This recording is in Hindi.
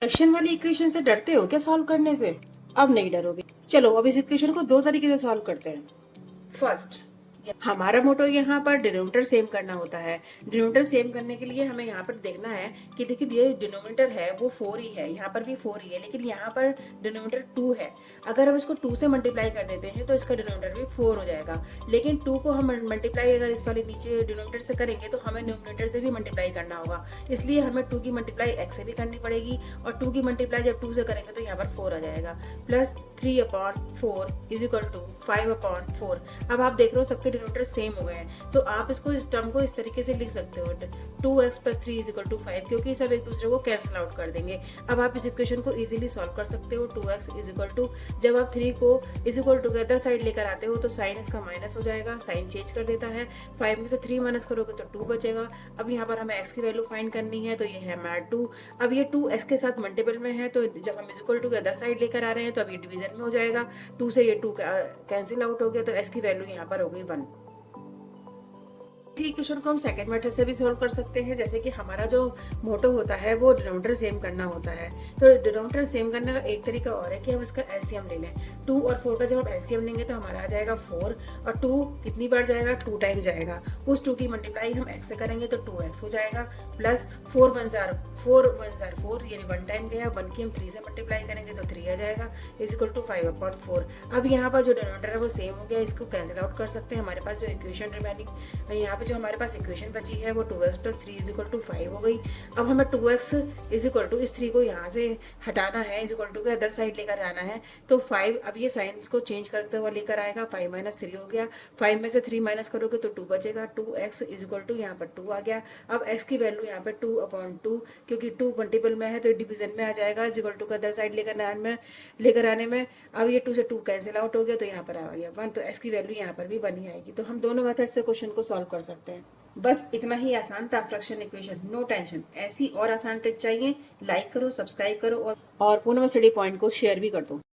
फ्रैक्शन वाली इक्वेशन से डरते हो क्या सॉल्व करने से? अब नहीं डरोगे। चलो अब इस इक्वेशन को दो तरीके से सॉल्व करते हैं। फर्स्ट, हमारा मोटो यहाँ पर डिनोमिनेटर सेम करना होता है। डिनोमिनेटर सेम करने के लिए हमें यहाँ पर देखना है कि देखिए ये डिनोमिनेटर है वो 4 ही है, यहाँ पर भी 4 ही है, लेकिन यहाँ पर डिनोमिनेटर 2 है। अगर हम इसको 2 से मल्टीप्लाई कर देते हैं तो इसका डिनोमिनेटर भी 4 हो जाएगा। लेकिन 2 को हम मल्टीप्लाई अगर इस वाले नीचे डिनोमिनेटर से करेंगे तो हमें न्यूमिनेटर से भी मल्टीप्लाई करना होगा, इसलिए हमें 2 की मल्टीप्लाई x से भी करनी पड़ेगी, और 2 की मल्टीप्लाई जब 2 से करेंगे तो यहाँ पर 4 आ जाएगा। Plus 3/4 is equal to 5/4। अब आप देख रहे हो सबके डिनोमिनेटर सेम हो गए हैं, तो आप इसको इस टर्म को इस तरीके से लिख सकते हो 2x + 3 इज इक्वल टू 5, क्योंकि सब एक दूसरे को कैंसिल आउट कर देंगे। अब आप इस इक्वेशन को इजीली सॉल्व कर सकते हो। 2x इज इक्वल टू, जब आप 3 को इज इक्वल टू के अदर साइड लेकर आते हो तो साइन इसका माइनस हो जाएगा, साइन चेंज कर देता है। 5 में से 3 माइनस करोगे तो 2 बचेगा। अब यहाँ पर हमें x की वैल्यू फाइंड करनी है, तो ये है मैड 2। अब ये 2 x के साथ मल्टीपल में है, तो जब हम इज इक्वल टू के अदर साइड लेकर आ रहे हैं तो अब ये डिवीजन में हो जाएगा। 2 से ये 2 कैंसिल आउट हो गया, तो x की वैल्यू यहाँ पर हो गई 1। इसी इक्वेशन को हम सेकंड मेथड से भी सोल्व कर सकते हैं। जैसे कि हमारा जो मोटो होता है वो डिनोमिनेटर सेम करना होता है, तो डिनोमिनेटर सेम करने का एक तरीका और है कि हम इसका एलसीएम ले लें। 2 और 4 का जब हम एलसीएम लेंगे तो हमारा आ जाएगा 4, और 2 कितनी बार जाएगा, 2 टाइम जाएगा। उस 2 की मल्टीप्लाई हम x से करेंगे तो 2x हो जाएगा, प्लस 4 1 जार 4 यानी 1 टाइम गया। 1 की हम 3 से मल्टीप्लाई करेंगे तो 3 आ जाएगा, इज इक्वल टू 5/4। अब यहाँ पर जो डिनोमिनेटर है वो सेम हो गया, इसको कैंसिल आउट कर सकते हैं। हमारे पास जो इक्वेशन रिमेनिंग यहाँ पे जो हमारे पास इक्वेशन बची है वो 2x + 3 इज इक्वल टू 5 हो गई। अब हमें 2x इज इक्वल टू इस 3 को यहाँ से हटाना है, इज इक्वल टू के अदर साइड लेकर जाना है, तो 5 अब ये साइन को चेंज करते हुए लेकर आएगा। 5 - 3 हो गया, 5 में से 3 माइनस करोगे तो 2 बचेगा। 2x इज इक्वल टू यहाँ पर 2 आ गया। अब x की वैल्यू यहाँ पर 2/2, क्योंकि 2 मल्टीपल में है तो डिवीजन में आ जाएगा, इज इक्वल टू के अदर साइड लेकर आने में अब ये 2 से 2 कैंसिल आउट हो गया, तो यहाँ पर आ गया 1, तो x की वैल्यू यहाँ पर भी 1 ही आएगी। तो हम दोनों मेथड से क्वेश्चन को सॉल्व कर सकते हैं। बस इतना ही आसान था फ्रैक्शन इक्वेशन, नो टेंशन। ऐसी और आसान ट्रिक चाहिए, लाइक करो, सब्सक्राइब करो, और पूर्ण स्टडी पॉइंट को शेयर भी कर दो।